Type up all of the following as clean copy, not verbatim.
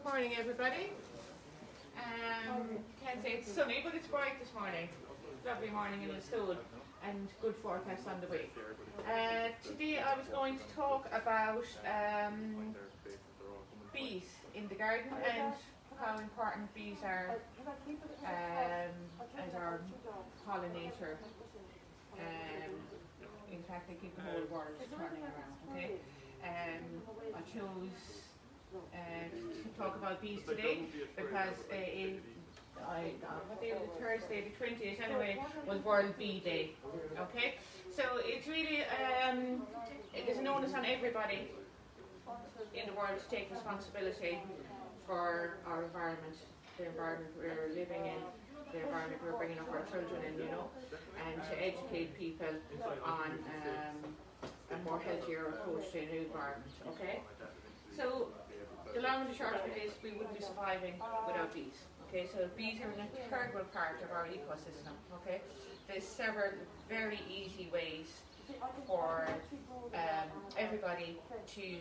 morning, everybody. Can't say it's sunny, but it's bright this morning. Lovely morning in the stool and good forecast on the way. Today I was going to talk about bees in the garden and how important bees are as our pollinator. In fact, they keep the whole world turning around. Okay. I chose to talk about bees today because what day was it? Thursday the 20th anyway was World Bee Day. Okay, so it's really it is an onus on everybody in the world to take responsibility for our environment, the environment we're living in, the environment we're bringing up our children in, and to educate people on a more healthier approach to a new environment. Okay, so the long and the short of it is we wouldn't be surviving without bees. Okay, so bees are an integral part of our ecosystem. Okay, there's several very easy ways for everybody to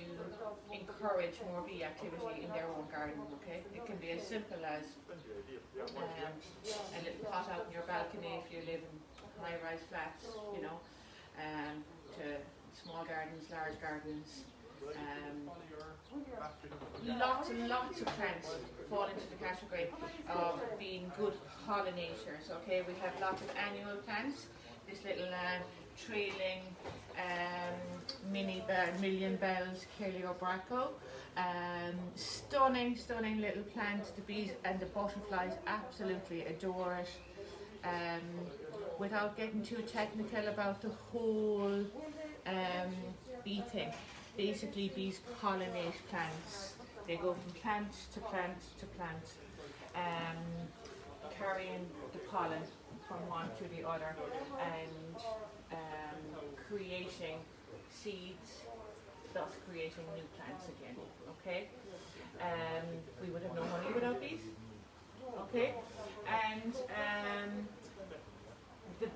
encourage more bee activity in their own garden. Okay, it can be as simple as a little pot out in your balcony if you live in high-rise flats, to small gardens, large gardens. Lots and lots of plants fall into the category of being good pollinators. Okay, we have lots of annual plants. This little trailing million bells, Kerry or Braco. Stunning little plants. The bees and the butterflies absolutely adore it. Without getting too technical about the whole bee thing. Basically, bees pollinate plants. They go from plant to plant to plant, carrying the pollen from one to the other and creating seeds, thus creating new plants again. Okay, we would have no honey without bees. Okay, and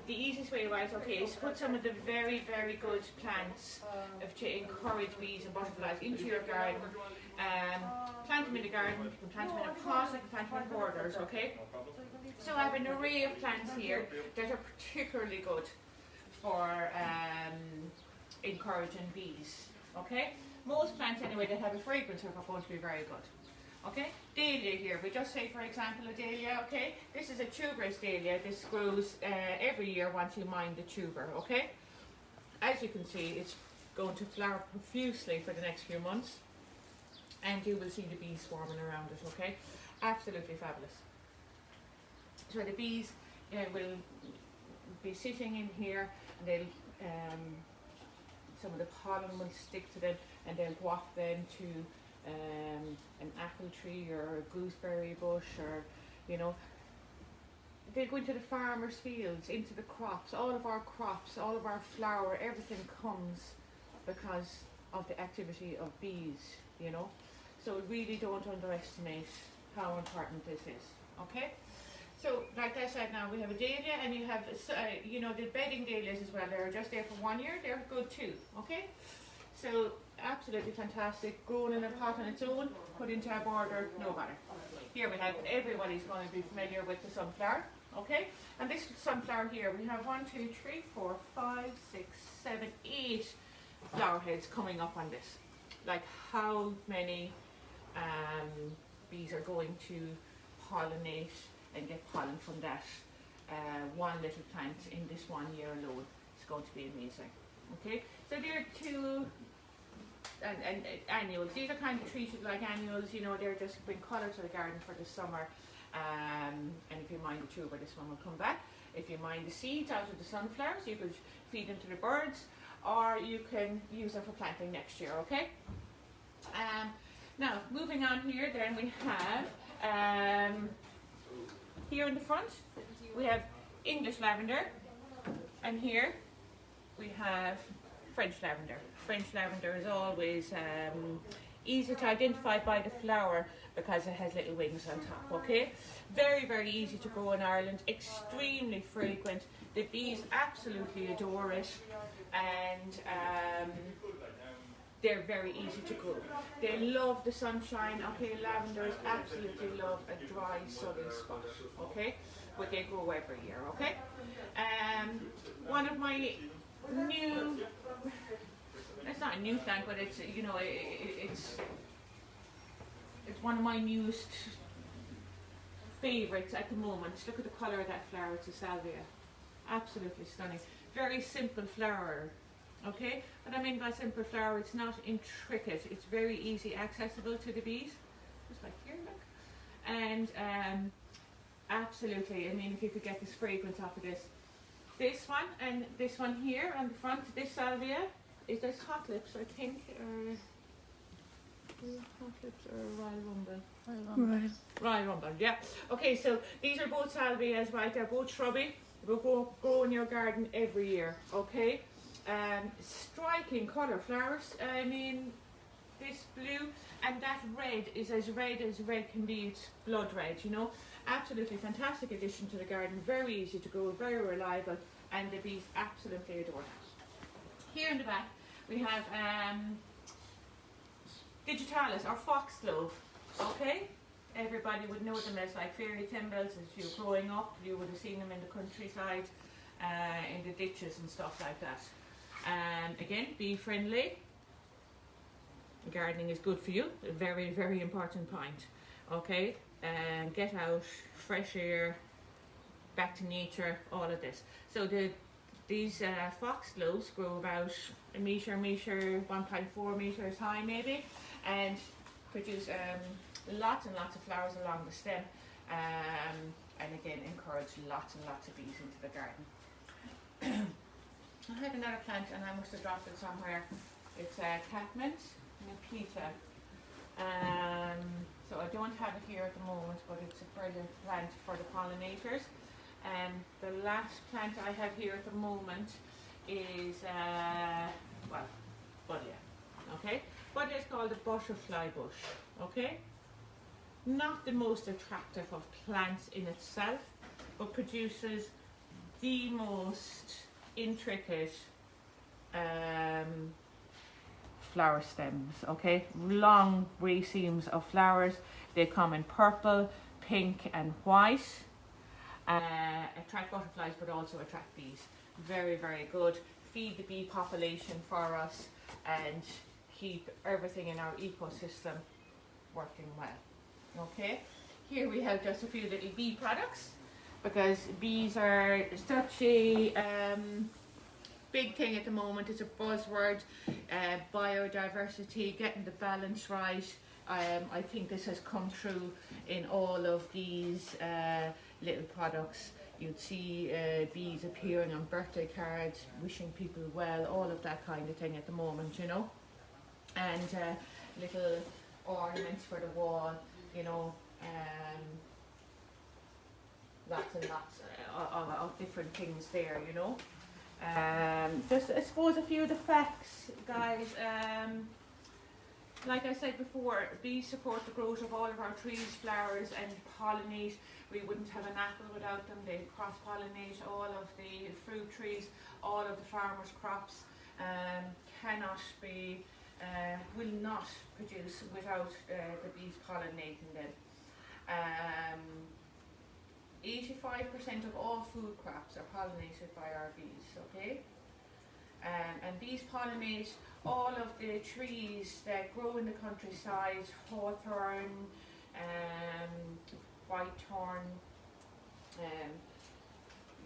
the easiest way, right, is to put some of the very good plants to encourage bees and butterflies into your garden. Plant them in the garden, you can plant them in a pot, you can plant them in borders, okay? So I have an array of plants here that are particularly good for encouraging bees, okay? Most plants anyway that have a fragrance are going to be very good. Okay, dahlia here, we just say for example a dahlia, okay, this is a tuberous dahlia. This grows every year once you mine the tuber, okay. As you can see, it's going to flower profusely for the next few months and you will see the bees swarming around it, okay, absolutely fabulous. So the bees will be sitting in here and they'll, some of the pollen will stick to them and they'll waft them to an apple tree or a gooseberry bush, or they go into the farmers' fields, into the crops. All of our flour, everything comes because of the activity of bees, so really don't underestimate how important this is. Okay, so like I said, now we have a dahlia and you have the bedding dahlias as well. They're just there for 1 year, they're good too. Okay, so absolutely fantastic, grown in a pot on its own, put into a border, no matter. Here we have, everybody's going to be familiar with the sunflower, okay? And this sunflower here, we have 1, 2, 3, 4, 5, 6, 7, 8 flower heads coming up on this. Like how many bees are going to pollinate and get pollen from that one little plant in this 1 year alone? It's going to be amazing, okay? So there are two and annuals. These are kind of treated like annuals, they're just bring colour to the garden for the summer. And if you mind the tuber, this one will come back. If you mind the seeds out of the sunflowers, you could feed them to the birds, or you can use them for planting next year, okay? Now, moving on here, then we have, here in the front, we have English lavender, and here we have French lavender. French lavender is always easy to identify by the flower because it has little wings on top, okay? Very easy to grow in Ireland, extremely frequent. The bees absolutely adore it, and they're very easy to grow. They love the sunshine. Okay, lavenders absolutely love a dry, sunny spot. Okay, but they grow every year. Okay, one of my new, it's not a new plant, but it's, you know, it's one of my newest favorites at the moment. Look at the colour of that flower. It's a salvia. Absolutely stunning. Very simple flower. Okay, what I mean by simple flower, it's not intricate. It's very easy accessible to the bees, just like here, look. And absolutely, I mean, if you could get this fragrance off of this one and this one here on the front, this salvia, is this hot lips, I think, or hot lips or Rye Rumble, yeah. Okay, so these are both salvias, right? They're both shrubby. They will grow in your garden every year. Okay. Striking colour flowers. I mean, this blue and that red is as red can be. It's blood red, you know. Absolutely fantastic addition to the garden. Very easy to grow, very reliable, and the bees absolutely adore it. Here in the back we have digitalis or foxglove. Okay, everybody would know them as like fairy thimbles. As you were growing up, you would have seen them in the countryside, in the ditches and stuff like that. Again, bee friendly. Gardening is good for you. A very, very important point. Okay, get out, fresh air, back to nature, all of this. So these foxgloves grow about a metre, 1.4 metres high maybe, and produce lots and lots of flowers along the stem, and again encourage lots and lots of bees into the garden. I have another plant and I must have dropped it somewhere. It's catmint Nepeta. So I don't have it here at the moment, but it's a brilliant plant for the pollinators. The last plant I have here at the moment is well, buddleia. Okay, buddleia is called a butterfly bush. Okay, not the most attractive of plants in itself, but produces the most intricate flower stems. Okay, long racemes of flowers. They come in purple, pink and white. Attract butterflies but also attract bees. Very, very good. Feed the bee population for us and keep everything in our ecosystem working well. Okay, here we have just a few little bee products, because bees are such a big thing at the moment. It's a buzzword. Biodiversity, getting the balance right. I think this has come through in all of these little products. You'd see bees appearing on birthday cards, wishing people well, all of that kind of thing at the moment, you know. And little ornaments for the wall, you know. Lots and lots of different things there, you know. Just I suppose a few of the facts, guys. Like I said before, bees support the growth of all of our trees, flowers and pollinate. We wouldn't have an apple without them. They cross-pollinate all of the fruit trees, all of the farmers' crops. Cannot be, will not produce without the bees pollinating them. 85% of all food crops are pollinated by our bees, okay? And bees pollinate all of the trees that grow in the countryside, hawthorn, whitethorn,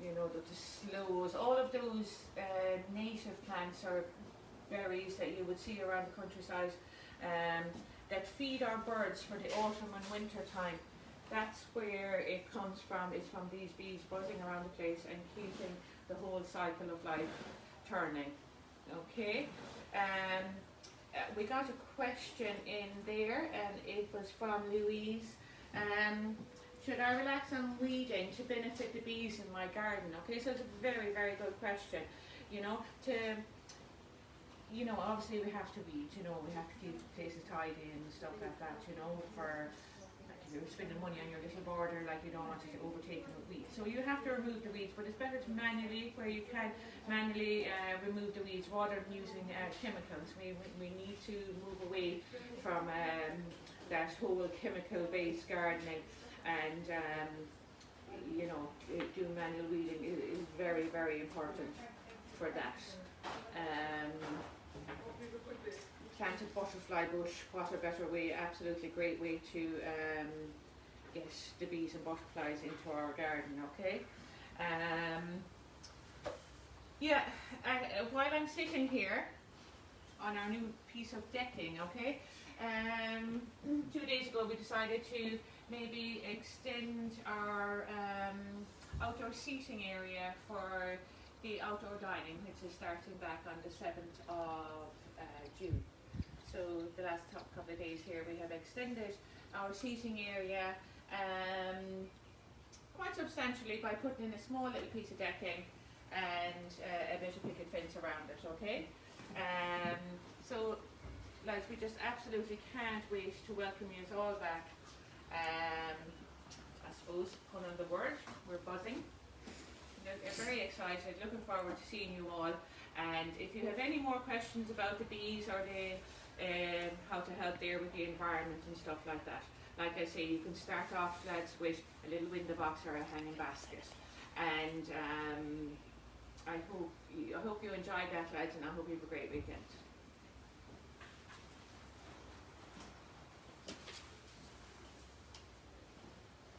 you know, the sloes, all of those native plants or berries that you would see around the countryside that feed our birds for the autumn and winter time. That's where it comes from. It's from these bees buzzing around the place and keeping the whole cycle of life turning. Okay, we got a question in there and it was from Louise. Should I relax on weeding to benefit the bees in my garden? Okay, so it's a very, very good question. You know, obviously we have to weed, you know, we have to keep places tidy and stuff like that, you know, for if you're spending money on your little border, like you don't want it to overtake it with weeds. So you have to remove the weeds, but it's better to manually, where you can manually remove the weeds rather than using chemicals. We need to move away from that whole chemical-based gardening, and you know, doing manual weeding is very, very important for that. Planted butterfly bush, what a better way, absolutely great way to get the bees and butterflies into our garden, okay? Yeah, while I'm sitting here on our new piece of decking, okay, 2 days ago we decided to maybe extend our outdoor seating area for the outdoor dining, which is starting back on the 7th of June. So the last couple of days here we have extended our seating area quite substantially by putting in a small little piece of decking and a bit of picket fence around it, okay? So lads, we just absolutely can't wait to welcome you all back. I suppose, put on the word, we're buzzing. We're very excited, looking forward to seeing you all. And if you have any more questions about the bees or the how to help there with the environment and stuff like that, like I say, you can start off, lads, with a little window box or a hanging basket. And I hope you enjoyed that, lads, and I hope you have a great weekend.